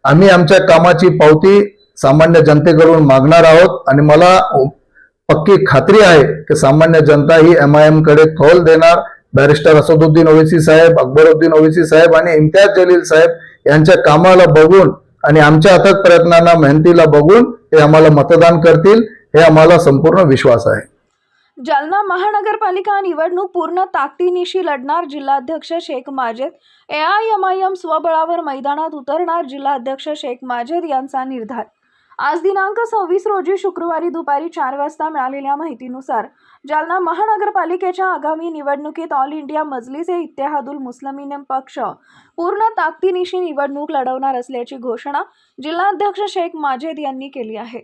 आम्ही आमच्या कामाची पावती सामान्य जनतेकडून मागणार आहोत आणि मला पक्की खात्री आहे की सामान्य जनता ही MIM कडे कौल देणार। बॅरिस्टर असदुद्दीन ओवैसी साहेब, अकबरुद्दीन ओवैसी साहेब आणि इम्तियाज जलील साहेब यांच्या कामाला बघून आणि आमच्या अथक प्रयत्नांना, मेहनतीला बघून ते आम्हाला मतदान करतील, हे आम्हाला संपूर्ण विश्वास आहे। जालना महानगरपालिका निवडणूक पूर्ण ताकदीनिशी लढणार। जिल्हाध्यक्ष शेख माजिद। AIMIM स्वबळावर मैदानात उतरणार। जिल्हाध्यक्ष शेख माजिद यांचा निर्धार। आज दिनांक 26 रोजी शुक्रवारी दुपारी 4 वाजता मिळालेल्या माहितीनुसार जालना महानगरपालिकेच्या आगामी निवडणुकीत ऑल इंडिया मजलिस-ए-इत्तेहादुल मुस्लिमीन पक्ष पूर्ण ताकदीनिशी निवडणूक लढवणार असल्याची घोषणा जिल्हाध्यक्ष शेख माजिद यांनी केली आहे।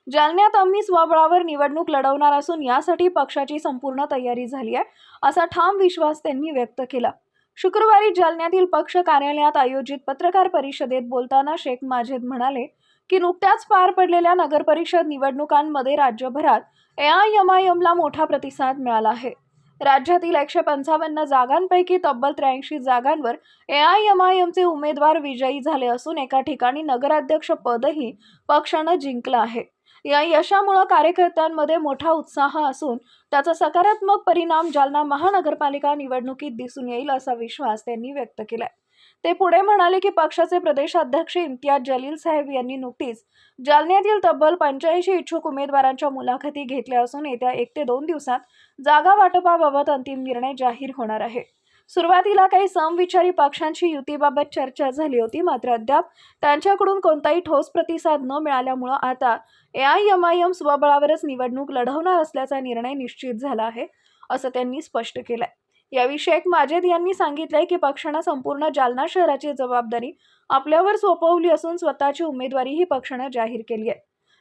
जालन्यात आम्ही स्वबळावर निवडणूक लढवणार असून यासाठी पक्षाची संपूर्ण तयारी झाली आहे, असा ठाम विश्वास त्यांनी व्यक्त केला। शुक्रवारी जालन्यातील पक्ष कार्यालयात आयोजित पत्रकार परिषदेत बोलताना शेख माजिद म्हणाले की नुकत्याच पार पडलेल्या नगरपरिषद निवडणुकांमध्ये राज्यभरात AIMIMला मोठा प्रतिसाद मिळाला आहे। राज्यातील 155 जागांपैकी तब्बल 83 जागांवर AIMIMचे उमेदवार विजयी झाले असून एका ठिकाणी नगराध्यक्ष पदही पक्षाने जिंकलं आहे। या यशामुळे कार्यकर्त्यांमध्ये मोठा उत्साह असून त्याचा सकारात्मक परिणाम जालना महानगरपालिका निवडणुकीत दिसून येईल, असा विश्वास त्यांनी व्यक्त केलाय। ते पुढे म्हणाले की पक्षाचे प्रदेशाध्यक्ष इम्तियाज जलील साहेब यांनी नुकतीच जालन्यातील तब्बल 85 इच्छुक उमेदवारांच्या मुलाखती घेतल्या असून येत्या 1 ते 2 दिवसात जागा वाटपाबाबत अंतिम निर्णय जाहीर होणार आहे। सुरुवातीला काही समविचारी पक्षांची युतीबाबत चर्चा झाली होती, मात्र अद्याप त्यांच्याकडून कोणताही ठोस प्रतिसाद न मिळाल्यामुळे आता AIMIM स्वबळावरच निवडणूक लढवणार असल्याचा निर्णय निश्चित झाला आहे, असं त्यांनी स्पष्ट केलंय। याविषयी शेख माजिद यांनी सांगितलंय की पक्षाने संपूर्ण जालना शहराची जबाबदारी आपल्यावर सोपवली असून स्वतःची उमेदवारीही पक्षाने जाहीर केली आहे।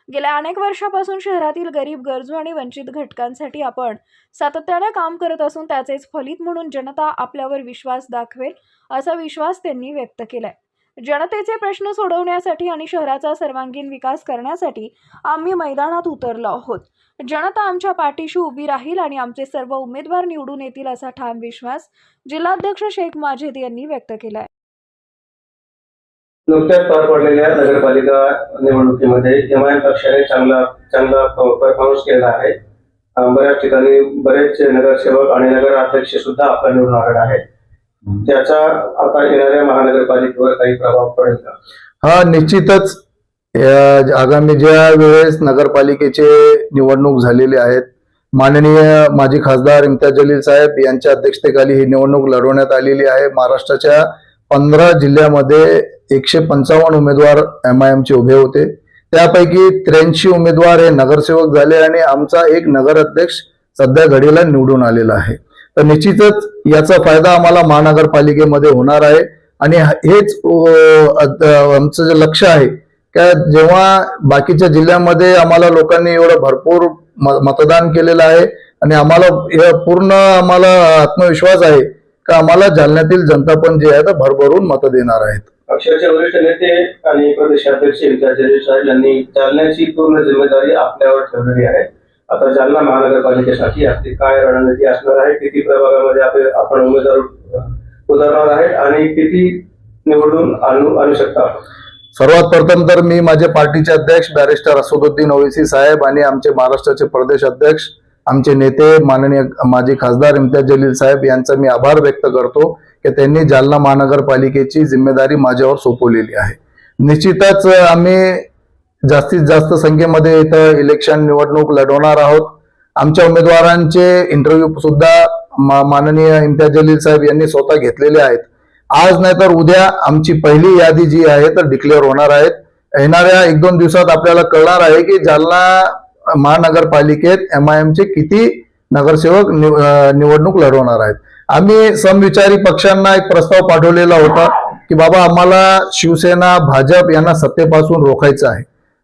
गेल्या अनेक वर्षापासून शहरातील गरीब, गरजू आणि वंचित घटकांसाठी आपण सातत्याने काम करत असून त्याचेच फलित म्हणून जनता आपल्यावर विश्वास दाखवेल, असा विश्वास त्यांनी व्यक्त केलाय। जनतेचे प्रश्न सोडवण्यासाठी आणि शहराचा सर्वांगीण विकास करण्यासाठी आम्ही मैदानात उतरलो आहोत। जनता आमच्या पाठीशी उभी राहील आणि आमचे सर्व उमेदवार निवडून येतील, असा ठाम विश्वास जिल्हाध्यक्ष शेख माजिद यांनी व्यक्त केलाय। नुकत्याच पार पडलेल्या नगरपालिका निवडणुकीमध्ये MIM पक्षाने चांगला परफॉर्मन्स केला आहे। बऱ्याच ठिकाणी बरेच नगरसेवक आणि नगराध्यक्ष सुद्धा आपला निवडून आलेले आहेत। त्याचा आता येणाऱ्या महानगरपालिकेवर काही प्रभाव पडेल का? हा, निश्चितच आगामी ज्या वेळेस नगरपालिकेचे निवडणूक झालेली आहेत, माननीय माजी खासदार इम्तियाज जलील साहेब यांच्या अध्यक्षतेखाली ही निवडणूक लढवण्यात आलेली आहे। महाराष्ट्राच्या 15 जिल्ह्यामध्ये 155 उमेदवार MIMचे उभे होते, त्यापैकी 83 उमेदवार हे नगरसेवक झाले आणि आमचा एक नगराध्यक्ष सध्या घडीला निवडून आलेला आहे। तर निश्चितच याचा फायदा आम्हाला महानगरपालिकेमध्ये होणार आहे आणि हेच आमचं जे लक्ष आहे की जेव्हा बाकीच्या जिल्ह्यामध्ये आम्हाला लोकांनी एवढं भरपूर मतदान केलेलं आहे आणि आम्हाला पूर्ण आत्मविश्वास आहे की आम्हाला जालन्यातील जनता पण जे आहे भरभरून मत देणार आहेत। पक्षाचे वरिष्ठ नेते आणि प्रदेशाध्यक्ष इम्तियाज जलील साहेब यांनी जालन्याची पूर्ण जिम्मेदारी आपल्यावर ठेवलेली आहे। आता जालना महानगरपालिकेसाठी आपली काय रणनीती असणार आहे? किती प्रभागामध्ये आपण उमेदवार उतरणार आहे आणि किती निवडून आणू शकता? सर्वात प्रथम तर मी माझे पार्टीचे अध्यक्ष बॅरिस्टर असदुद्दीन ओवैसी साहेब आणि आमचे महाराष्ट्राचे प्रदेश अध्यक्ष, आमचे नेते माननीय माजी खासदार इम्तियाज जलील साहेब यांचा मी आभार व्यक्त करतो की त्यांनी जालना महानगरपालिकेची जिम्मेदारी माझ्यावर सोपवलेली आहे। निश्चितच आम्ही जास्तीत जास्त संख्येमध्ये इथं इलेक्शन निवडणूक लढवणार आहोत। आमच्या उमेदवारांचे इंटरव्ह्यू सुद्धा माननीय इम्तियाज जलील साहेब यांनी स्वतः घेतलेले आहेत। आज नाही तर उद्या आमची पहिली यादी जी आहे तर डिक्लेअर होणार आहेत। येणाऱ्या 1-2 दिवसात आपल्याला कळणार आहे की जालना महानगरपालिकेत MIMचे किती नगरसेवक निवडणूक लढवणार आहेत। आम्ही समविचारी पक्षांना एक प्रस्ताव पाठवलेला होता की बाबा आम्हाला शिवसेना, भाजप यांना सत्तेपासून रोखायचं आहे,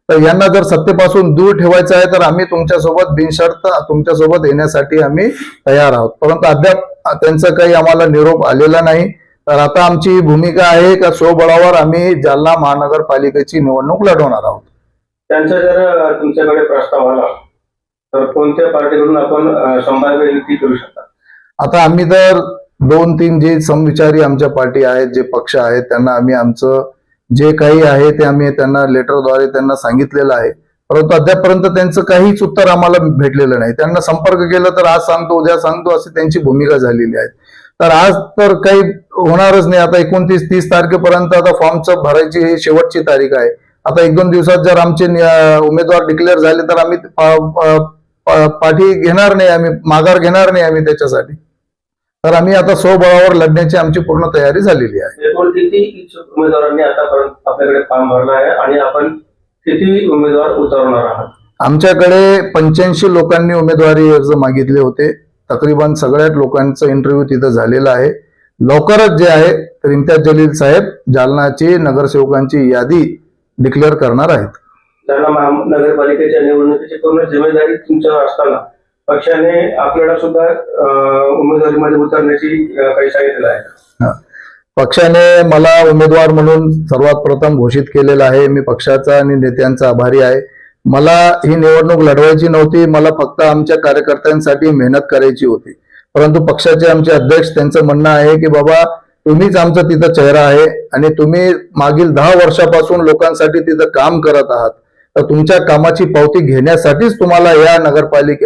तर यांना जर सत्तेपासून दूर ठेवायचं आहे तर आम्ही तुमच्यासोबत बिनशर्त तुमच्यासोबत येण्यासाठी आम्ही तयार आहोत। परंतु अद्याप त्यांचा काही आम्हाला निरोप आलेला नाही। तर आता आमची भूमिका आहे का स्वबळावर आम्ही जालना महानगरपालिकेची निवडणूक लढवणार आहोत। त्यांचा जर तुमच्याकडे प्रस्ताव आला तर कोणत्या पार्टीकडून आपण संभाव्य युती करू शकता? आता आम्ही तर 2-3 जे समविचारी आमच्या पार्टी आहेत, जे पक्ष आहेत, त्यांना आम्ही आमचं जे काही आहे ते आम्ही त्यांना लेटरद्वारे त्यांना सांगितलेलं आहे, परंतु अद्यापपर्यंत त्यांचं काहीच उत्तर आम्हाला भेटलेलं नाही. त्यांना संपर्क केला तर आज सांगतो उद्या सांगतो अशी त्यांची भूमिका झालेली आहे. तर आज तर काही होणारच नाही. आता 29-30 तारखेपर्यंत आता फॉर्मचं भरायची ही शेवटची तारीख आहे. आता 1-2 दिवसात जर आमचे उमेदवार डिक्लेअर झाले तर आम्ही पाठी घेणार नाही, आम्ही माघार घेणार नाही आम्ही त्याच्यासाठी. तर आम्ही आता स्वबळावर लढण्याची आमची पूर्ण तयारी झालेली आहे. एकूण किती इच्छुक उमेदवारांनी आतापर्यंत आपल्याकडे फॉर्म भरला आहे आणि आपण किती उमेदवार उतरवणार आहात? आमच्याकडे 85 लोकांनी उमेदवारी अर्ज मागितले होते. तकरीबन सगळ्याच लोकांचं इंटरव्ह्यू तिथं झालेला आहे. लवकरच जे आहे तर इम्तियाज जलील साहेब जालनाची नगरसेवकांची यादी डिक्लेअर करणार आहेत. जालना महानगरपालिकेच्या निवडणुकीची पूर्ण जिम्मेदारी तुमच्यावर असताना पक्षाने आपल्याला सुद्धा उमेदवारीमध्ये उतरण्याची काही सांगितलेलं आहे? पक्षाने मला उमेदवार म्हणून सर्वात प्रथम घोषित केलेलं आहे. मी पक्षाचा आणि नेत्यांचा आभारी आहे. मला ही निवडणूक लढवायची नव्हती, मला फक्त आमच्या कार्यकर्त्यांसाठी मेहनत करायची होती. परंतु पक्षाचे आमचे अध्यक्ष त्यांचं म्हणणं आहे की बाबा तुम्हीच आमचा तिथं चेहरा आहे आणि तुम्ही मागील 10 वर्षापासून लोकांसाठी तिथं काम करत आहात, तर तुमच्या कामाची पावती घेण्यासाठीच तुम्हाला या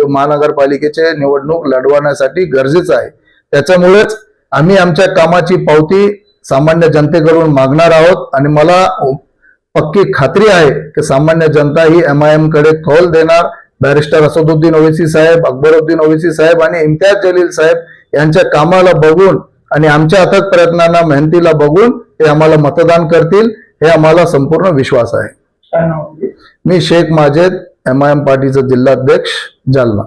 महानगरपालिकेचे निवडणूक लढवण्यासाठी गरजेचं आहे. त्याच्यामुळेच आम्ही आमच्या कामाची पावती सामान्य जनतेकडून मागणार आहोत आणि मला पक्की खात्री आहे की सामान्य जनता ही MIM कडे कौल देणार. बॅरिस्टर असदुद्दीन ओवैसी साहेब, अकबरुद्दीन ओवैसी साहेब आणि इम्तियाज जलील साहेब यांच्या कामाला बघून आणि आमच्या अथक प्रयत्नांना मेहनतीला बघून ते आम्हाला मतदान करतील, हे आम्हाला संपूर्ण विश्वास आहे. मी शेख माजेद, MIM पार्टीचा जिल्हाध्यक्ष, जालना.